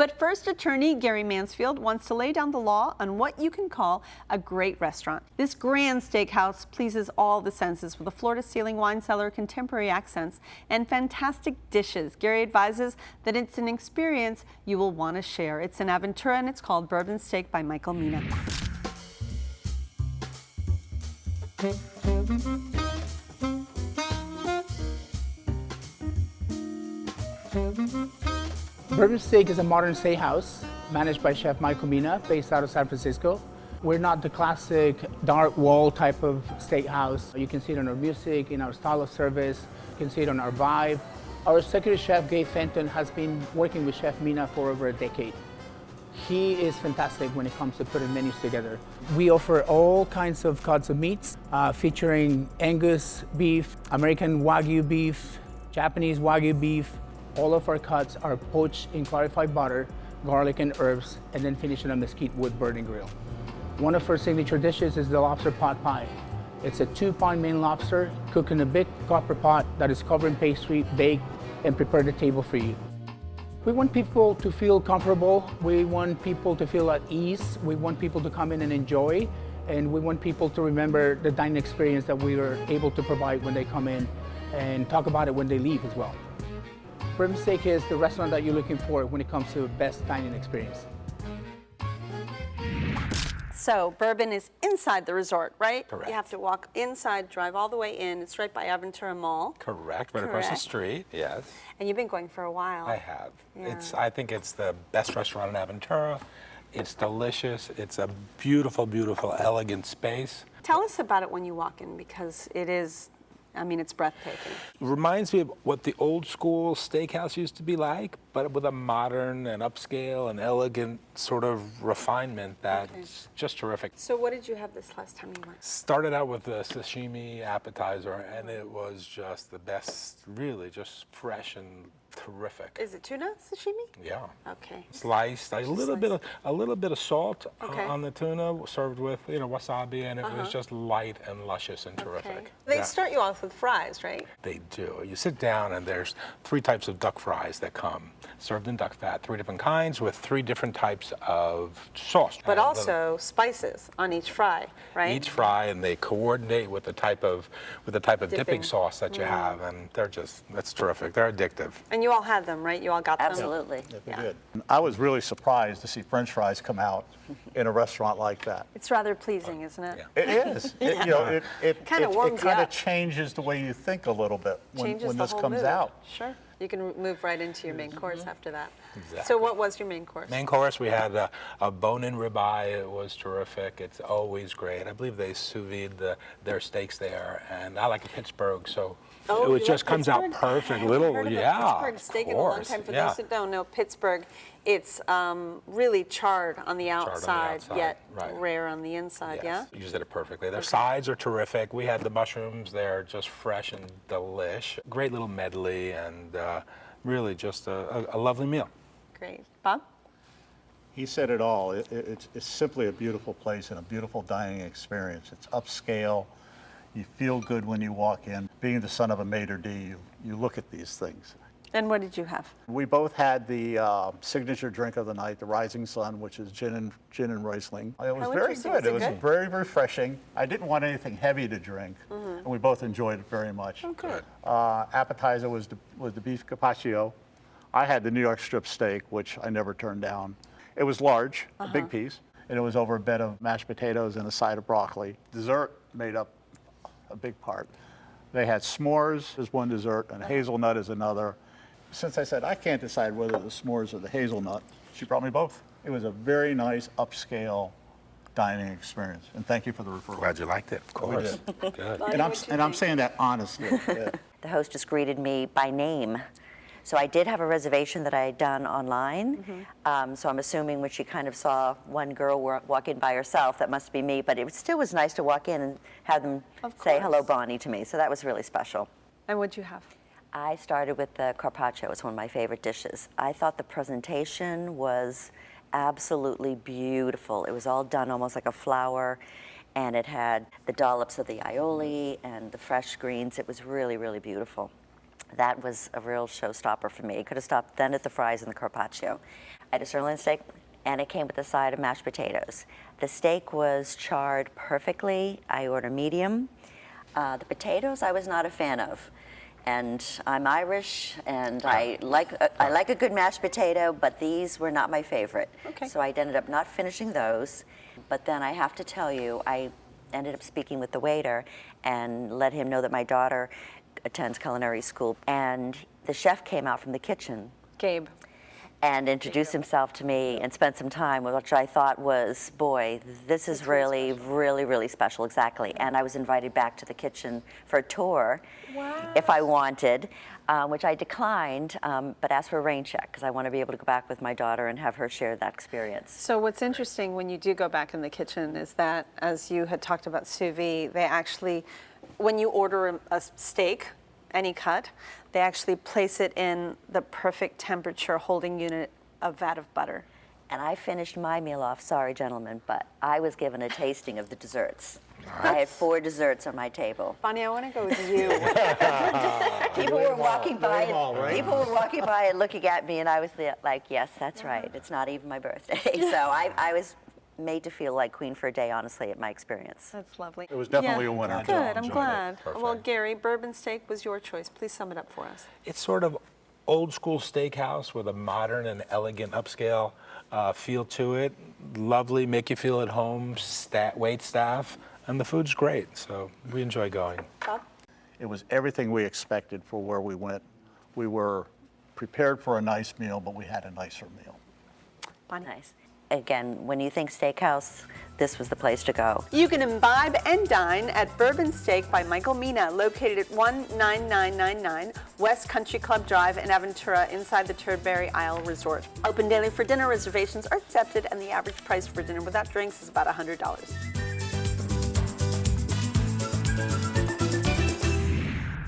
But first, attorney Gary Mansfield wants to lay down the law on what you can call a great restaurant. This grand steakhouse pleases all the senses with a floor-to-ceiling wine cellar, contemporary accents, and fantastic dishes. Gary advises that it's an experience you will want to share. It's in Aventura, and it's called Bourbon Steak by Michael Mina. Bourbon Steak is a modern steakhouse managed by Chef Michael Mina, based out of San Francisco. We're not the classic dark wall type of steakhouse. You can see it in our music, in our style of service. You can see it on our vibe. Our executive chef, Gabe Fenton, has been working with Chef Mina for over a decade. He is fantastic when it comes to putting menus together. We offer all kinds of cuts of meats, featuring Angus beef, American Wagyu beef, Japanese Wagyu beef. All of our cuts are poached in clarified butter, garlic and herbs, and then finished in a mesquite wood burning grill. One of our signature dishes is the lobster pot pie. It's a 2-pound Maine lobster cooked in a big copper pot that is covered in pastry, baked, and prepared at the table for you. We want people to feel comfortable. We want people to feel at ease. We want people to come in and enjoy. And we want people to remember the dining experience that we are able to provide when they come in, and talk about it when they leave as well. Bourbon Steak is the restaurant that you're looking for when it comes to best dining experience. So Bourbon is inside the resort, right? Correct. You have to walk inside, drive all the way in. It's right by Aventura Mall. Correct, right across the street, yes. And you've been going for a while. I have. Yeah. I think it's the best restaurant in Aventura. It's delicious. It's a beautiful, beautiful, elegant space. Tell us about it when you walk in, because it is, I mean, it's breathtaking. It reminds me of what the old school steakhouse used to be like, but with a modern and upscale and elegant sort of refinement that's just terrific. So what did you have this last time you went? Started out with the sashimi appetizer, and it was just the best, really just fresh and terrific. Is it tuna sashimi? Yeah. Okay. Sliced, a little bit of salt Okay. on the tuna, served with wasabi, and it was just light and luscious and terrific. Okay. They Yeah. start you off with fries, right? They do. You sit down and there's 3 types of duck fries that come, served in duck fat, 3 different kinds with 3 different types of sauce. But And also spices on each fry, right? each fry, and they coordinate with the type of dipping Dipping. sauce that you have, and that's terrific. They're addictive. And you all had them, right? You all got them? Absolutely. We did. I was really surprised to see French fries come out in a restaurant like that. It's rather pleasing, isn't it? Yeah. It is. It Kinda warms you kind of up. changes the way you think a little bit Changes when the this whole comes mood. out. Sure. You can move right into your main course after that. Exactly. So what was your main course? Main course, we had a bone-in ribeye. It was terrific. It's always great. I believe they sous vide their steaks there, and I like a Pittsburgh, so Oh, it you just like comes out Pittsburgh? perfect. I haven't heard of a Pittsburgh steak in a long course. time. For Yeah. those that don't know, Pittsburgh, it's really charred on the outside, yet right. rare on the inside, Yes, yeah? you did it perfectly. Their sides are terrific. We had the mushrooms. They're just fresh and delish. Great little medley, and really just a lovely meal. Great. Bob? He said it all. It's simply a beautiful place and a beautiful dining experience. It's upscale. You feel good when you walk in. Being the son of a maitre d', you look at these things. And what did you have? We both had the signature drink of the night, the Rising Sun, which is gin and Riesling. It was How very interesting. good. Was it It was good? very refreshing. I didn't want anything heavy to drink, and we both enjoyed it very much. Oh, good. Appetizer was the beef carpaccio. I had the New York strip steak, which I never turned down. It was large, a big piece, and it was over a bed of mashed potatoes and a side of broccoli. Dessert made up a big part. They had s'mores as one dessert and hazelnut as another. Since I said I can't decide whether the s'mores or the hazelnut, she brought me both. It was a very nice upscale dining experience, and thank you for the referral. Glad you liked it. Of course. Good. And I'm saying that honestly. Yeah. The hostess greeted me by name. So I did have a reservation that I had done online. So I'm assuming when she kind of saw one girl walk in by herself, that must be me. But it still was nice to walk in and have them say hello, Bonnie, to me. So that was really special. And what'd you have? I started with the carpaccio. It's one of my favorite dishes. I thought the presentation was absolutely beautiful. It was all done almost like a flower, and it had the dollops of the aioli and the fresh greens. It was really, really beautiful. That was a real showstopper for me. It could have stopped then at the fries and the carpaccio. I had a sirloin steak, and it came with a side of mashed potatoes. The steak was charred perfectly. I ordered medium. The potatoes I was not a fan of. And I'm Irish, and I like a good mashed potato, but these were not my favorite. Okay. So I ended up not finishing those. But then I have to tell you, I ended up speaking with the waiter and let him know that my daughter attends culinary school. And the chef came out from the kitchen Gabe. and introduced himself to me and spent some time, which I thought was, boy, this is really, really, really special, exactly. And I was invited back to the kitchen for a tour if I wanted, which I declined, but asked for a rain check because I want to be able to go back with my daughter and have her share that experience. So what's interesting when you do go back in the kitchen is that, as you had talked about sous vide, they actually, when you order a steak, any cut, they actually place it in the perfect temperature holding unit of vat of butter. And I finished my meal off, sorry gentlemen, but I was given a tasting of the desserts. I had 4 desserts on my table. Bonnie, I want to go with you. People were walking by, people were walking by and looking at me, and I was like, yes, that's right. It's not even my birthday. So I was made to feel like queen for a day, honestly, at my experience. That's lovely. It was definitely a winner. Good, I'm Enjoyed it. glad. Perfect. Well, Gary, bourbon steak was your choice. Please sum it up for us. It's sort of old school steakhouse with a modern and elegant upscale feel to it. Lovely, make you feel at home, wait staff, and the food's great. So we enjoy going. Bob? It was everything we expected for where we went. We were prepared for a nice meal, but we had a nicer meal. Bonnie? Nice. Again, when you think steakhouse, this was the place to go. You can imbibe and dine at Bourbon Steak by Michael Mina, located at 19999 West Country Club Drive in Aventura, inside the Turdberry Isle Resort. Open daily for dinner. Reservations are accepted, and the average price for dinner without drinks is about $100.